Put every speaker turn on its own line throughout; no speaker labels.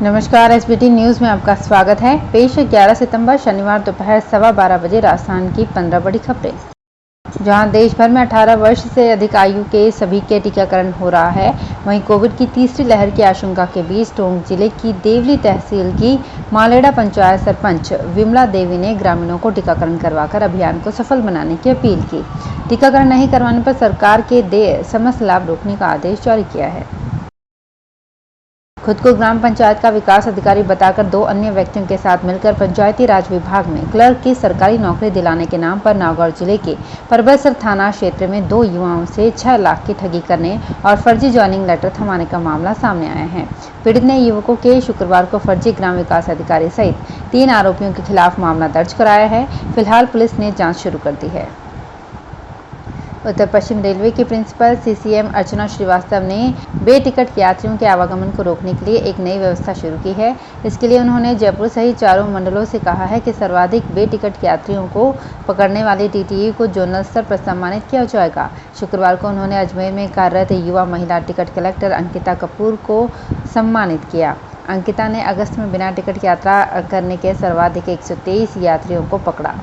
नमस्कार, SBT news में आपका स्वागत है। पेश है 11 सितंबर शनिवार दोपहर 12:15 बजे राजस्थान की 15 बड़ी खबरें। जहां देश भर में 18 वर्ष से अधिक आयु के सभी के टीकाकरण हो रहा है, वहीं कोविड की तीसरी लहर की आशंका के बीच टोंक जिले की देवली तहसील की मालेड़ा पंचायत सरपंच विमला देवी ने ग्रामीणों को टीकाकरण करवाकर अभियान को सफल बनाने की अपील की। टीकाकरण नहीं करवाने पर सरकार के देय समस्त लाभ रोकने का आदेश जारी किया है। खुद को ग्राम पंचायत का विकास अधिकारी बताकर दो अन्य व्यक्तियों के साथ मिलकर पंचायती राज विभाग में क्लर्क की सरकारी नौकरी दिलाने के नाम पर नागौर जिले के परबतसर थाना क्षेत्र में दो युवाओं से 6 लाख की ठगी करने और फर्जी ज्वाइनिंग लेटर थमाने का मामला सामने आया है। पीड़ित ने युवकों के शुक्रवार को फर्जी ग्राम विकास अधिकारी सहित 3 आरोपियों के खिलाफ मामला दर्ज कराया है। फिलहाल पुलिस ने जाँच शुरू कर दी है। उत्तर पश्चिम रेलवे की प्रिंसिपल सीसीएम अर्चना श्रीवास्तव ने बे टिकट यात्रियों के आवागमन को रोकने के लिए एक नई व्यवस्था शुरू की है। इसके लिए उन्होंने जयपुर सहित चारों मंडलों से कहा है कि सर्वाधिक बे टिकट यात्रियों को पकड़ने वाले टीटीई को जोनल स्तर पर सम्मानित किया जाएगा। शुक्रवार को उन्होंने अजमेर में कार्यरत युवा महिला टिकट कलेक्टर अंकिता कपूर को सम्मानित किया। अंकिता ने अगस्त में बिना टिकट यात्रा करने के सर्वाधिक 123 यात्रियों को पकड़ा।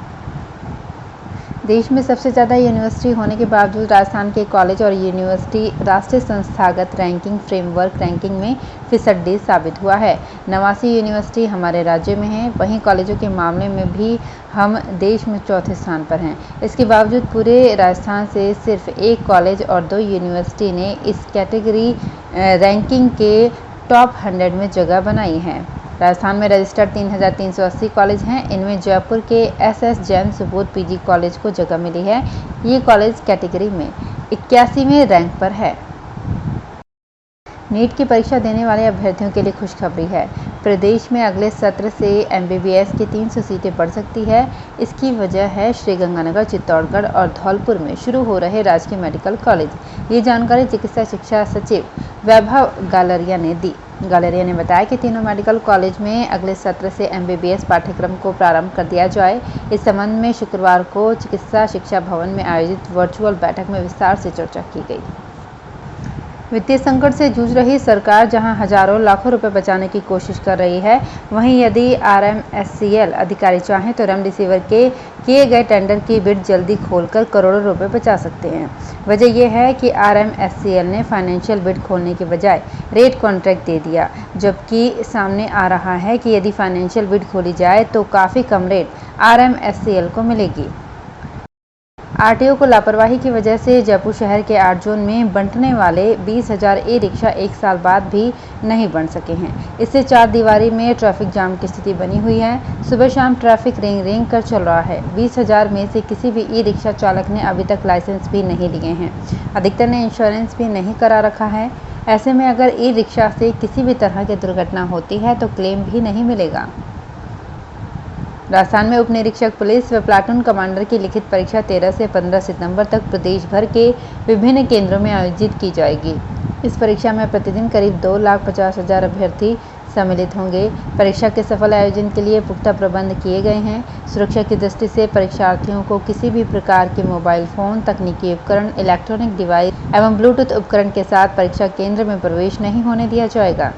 देश में सबसे ज़्यादा यूनिवर्सिटी होने के बावजूद राजस्थान के कॉलेज और यूनिवर्सिटी राष्ट्रीय संस्थागत रैंकिंग फ्रेमवर्क रैंकिंग में फिसड्डी साबित हुआ है। 89 यूनिवर्सिटी हमारे राज्य में हैं, वहीं कॉलेजों के मामले में भी हम देश में चौथे स्थान पर हैं। इसके बावजूद पूरे राजस्थान से सिर्फ एक कॉलेज और 2 यूनिवर्सिटी ने इस कैटेगरी रैंकिंग के टॉप 100 में जगह बनाई है। राजस्थान में रजिस्टर्ड 3380 कॉलेज हैं। इनमें जयपुर के SS Jain Subodh PG college को जगह मिली है। ये कॉलेज कैटेगरी में 81वें रैंक पर है। नीट की परीक्षा देने वाले अभ्यर्थियों के लिए खुशखबरी है। प्रदेश में अगले सत्र से एमबीबीएस की 300 सीटें बढ़ सकती है। इसकी वजह है श्रीगंगानगर, चित्तौड़गढ़ और धौलपुर में शुरू हो रहे राजकीय मेडिकल कॉलेज। ये जानकारी चिकित्सा शिक्षा सचिव वैभव गालरिया ने दी। गालरिया ने बताया कि तीनों मेडिकल कॉलेज में अगले सत्र से एमबीबीएस पाठ्यक्रम को प्रारंभ कर दिया जाए। इस संबंध में शुक्रवार को चिकित्सा शिक्षा भवन में आयोजित वर्चुअल बैठक में विस्तार से चर्चा की गई। वित्तीय संकट से जूझ रही सरकार जहां हजारों लाखों रुपए बचाने की कोशिश कर रही है, वहीं यदि आरएमएससीएल अधिकारी चाहें तो रेमडेसिविर के किए गए टेंडर की बिड जल्दी खोलकर करोड़ों रुपए बचा सकते हैं। वजह यह है कि आरएमएससीएल ने फाइनेंशियल बिड खोलने के बजाय रेट कॉन्ट्रैक्ट दे दिया, जबकि सामने आ रहा है कि यदि फाइनेंशियल बिड खोली जाए तो काफ़ी कम रेट आरएमएससीएल को मिलेगी। आरटीओ को लापरवाही की वजह से जयपुर शहर के 8 जोन में बंटने वाले 20,000 ई-रिक्शा 1 साल बाद भी नहीं बन सके हैं। इससे चार दीवारी में ट्रैफिक जाम की स्थिति बनी हुई है। सुबह शाम ट्रैफिक रेंग रेंग कर चल रहा है। 20,000 में से किसी भी ई-रिक्शा चालक ने अभी तक लाइसेंस भी नहीं लिए हैं। अधिकतर ने इंश्योरेंस भी नहीं करा रखा है। ऐसे में अगर ई-रिक्शा से किसी भी तरह की दुर्घटना होती है तो क्लेम भी नहीं मिलेगा। राजस्थान में उप निरीक्षक पुलिस व प्लाटून कमांडर की लिखित परीक्षा 13 से 15 सितंबर तक प्रदेश भर के विभिन्न केंद्रों में आयोजित की जाएगी। इस परीक्षा में प्रतिदिन करीब 2,50,000 अभ्यर्थी सम्मिलित होंगे। परीक्षा के सफल आयोजन के लिए पुख्ता प्रबंध किए गए हैं। सुरक्षा की दृष्टि से परीक्षार्थियों को किसी भी प्रकार के मोबाइल फोन, तकनीकी उपकरण, इलेक्ट्रॉनिक डिवाइस एवं ब्लूटूथ उपकरण के साथ परीक्षा केंद्र में प्रवेश नहीं होने दिया जाएगा।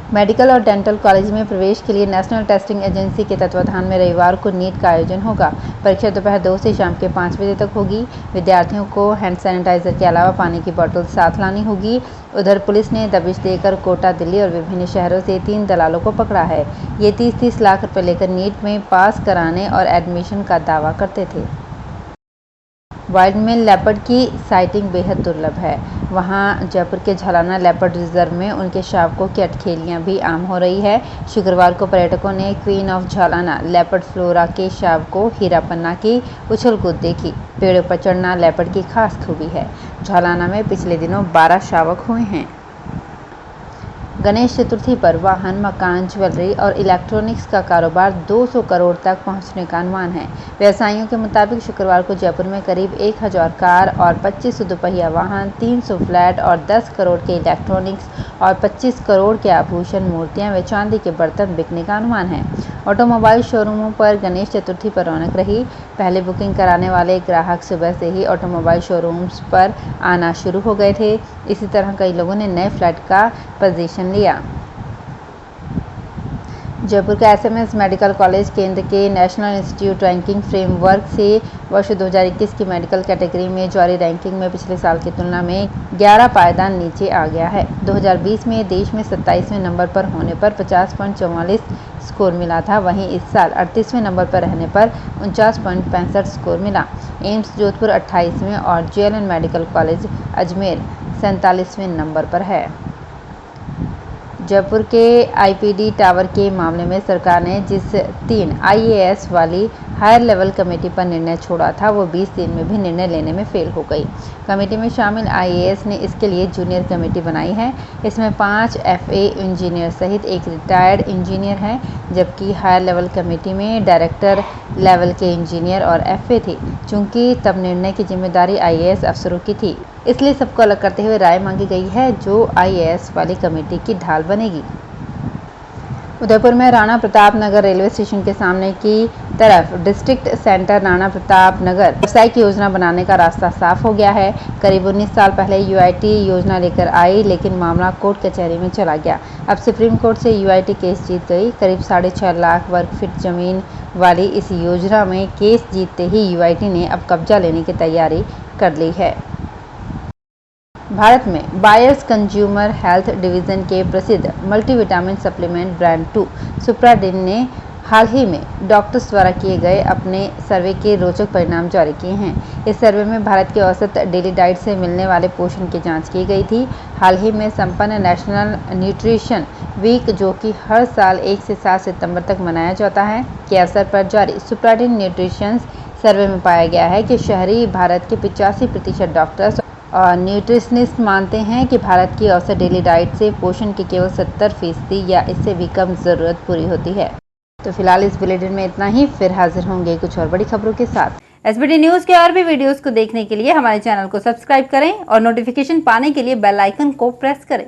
मेडिकल और डेंटल कॉलेज में प्रवेश के लिए नेशनल टेस्टिंग एजेंसी के तत्वाधान में रविवार को नीट का आयोजन होगा। परीक्षा दोपहर 2 से शाम के 5 बजे तक होगी। विद्यार्थियों को हैंड सैनिटाइजर के अलावा पानी की बोतल साथ लानी होगी। उधर पुलिस ने दबिश देकर कोटा, दिल्ली और विभिन्न शहरों से 3 दलालों को पकड़ा है। ये 30-30 लाख रुपए लेकर नीट में पास कराने और एडमिशन का दावा करते थे। वाइल्ड में लेपर्ड की साइटिंग बेहद दुर्लभ है। वहां जयपुर के झलाना लेपर्ड रिजर्व में उनके शावकों की अटखेलियां भी आम हो रही है। शुक्रवार को पर्यटकों ने क्वीन ऑफ झलाना लेपर्ड फ्लोरा के शावकों हीरा पन्ना की उछल कूद देखी। पेड़ों पर चढ़ना लेपर्ड की खास खूबी है। झलाना में पिछले दिनों 12 शावक हुए हैं। गणेश चतुर्थी पर वाहन, मकान, ज्वेलरी और इलेक्ट्रॉनिक्स का कारोबार 200 करोड़ तक पहुंचने का अनुमान है। व्यवसायियों के मुताबिक शुक्रवार को जयपुर में करीब 1000 कार और 25 दोपहिया वाहन, 300 फ्लैट और 10 करोड़ के इलेक्ट्रॉनिक्स और 25 करोड़ के आभूषण, मूर्तियां व चांदी के बर्तन बिकने का अनुमान है। ऑटोमोबाइल शोरूमों पर गणेश चतुर्थी पर रौनक रही। पहले बुकिंग कराने वाले ग्राहक सुबह से ही ऑटोमोबाइल शोरूम्स पर आना शुरू हो गए थे। इसी तरह कई लोगों ने नए फ्लैट का पोजीशन लिया। जयपुर के एसएमएस मेडिकल कॉलेज केंद्र के नेशनल इंस्टीट्यूट रैंकिंग फ्रेमवर्क से वर्ष 2021 की मेडिकल कैटेगरी में जारी रैंकिंग में पिछले साल की तुलना में 11 पायदान नीचे आ गया है। 2020 में देश में 27वें नंबर पर होने पर 50.44 स्कोर मिला था, वहीं इस साल 38वें नंबर पर रहने पर 49.65 स्कोर मिला। एम्स जोधपुर 28वें और जेएलएन मेडिकल कॉलेज अजमेर 47वें नंबर पर है। जयपुर के आईपीडी टावर के मामले में सरकार ने जिस 3 आईएएस वाली हायर लेवल कमेटी पर निर्णय छोड़ा था, वो 20 दिन में भी निर्णय लेने में फेल हो गई। कमेटी में शामिल आईएएस ने इसके लिए जूनियर कमेटी बनाई है। इसमें 5 एफए इंजीनियर सहित एक रिटायर्ड इंजीनियर हैं, जबकि हायर लेवल कमेटी में डायरेक्टर लेवल के इंजीनियर और एफए थे। चूंकि तब निर्णय की जिम्मेदारी आईएएस अफसरों की थी, इसलिए सबको अलग करते हुए राय मांगी गई है, जो आईएएस वाली कमेटी की ढाल बनेगी। उदयपुर में राणा प्रताप नगर रेलवे स्टेशन के सामने की तरफ डिस्ट्रिक्ट सेंटर राणा प्रताप नगर व्यावसायिक योजना बनाने का रास्ता साफ हो गया है। करीब 19 साल पहले यूआईटी योजना लेकर आई, लेकिन मामला कोर्ट कचहरी में चला गया। अब सुप्रीम कोर्ट से यूआईटी केस जीत गई। करीब 6.5 लाख वर्ग फीट जमीन वाली इस योजना में केस जीतते ही यूआईटी ने अब कब्जा लेने की तैयारी कर ली है। भारत में बायर्स कंज्यूमर हेल्थ डिवीजन के प्रसिद्ध मल्टीविटामिन सप्लीमेंट ब्रांड 2 सुप्राडिन ने हाल ही में डॉक्टर्स द्वारा किए गए अपने सर्वे के रोचक परिणाम जारी किए हैं। इस सर्वे में भारत के औसत डेली डाइट से मिलने वाले पोषण की जांच की गई थी। हाल ही में संपन्न नेशनल न्यूट्रिशन वीक, जो कि हर साल 1 से 7 सितंबर तक मनाया जाता है, के अवसर पर जारी सुप्राडिन न्यूट्रिशन सर्वे में पाया गया है कि शहरी भारत के 85% डॉक्टर्स और न्यूट्रिशनिस्ट मानते हैं कि भारत की औसत डेली डाइट से पोषण की केवल 70% या इससे भी कम ज़रूरत पूरी होती है। तो फिलहाल इस बुलेटिन में इतना ही। फिर हाजिर होंगे कुछ और बड़ी खबरों के साथ। एसबीटी न्यूज़ के और भी वीडियोस को देखने के लिए हमारे चैनल को सब्सक्राइब करें और नोटिफिकेशन पाने के लिए बेल आइकन को प्रेस करें।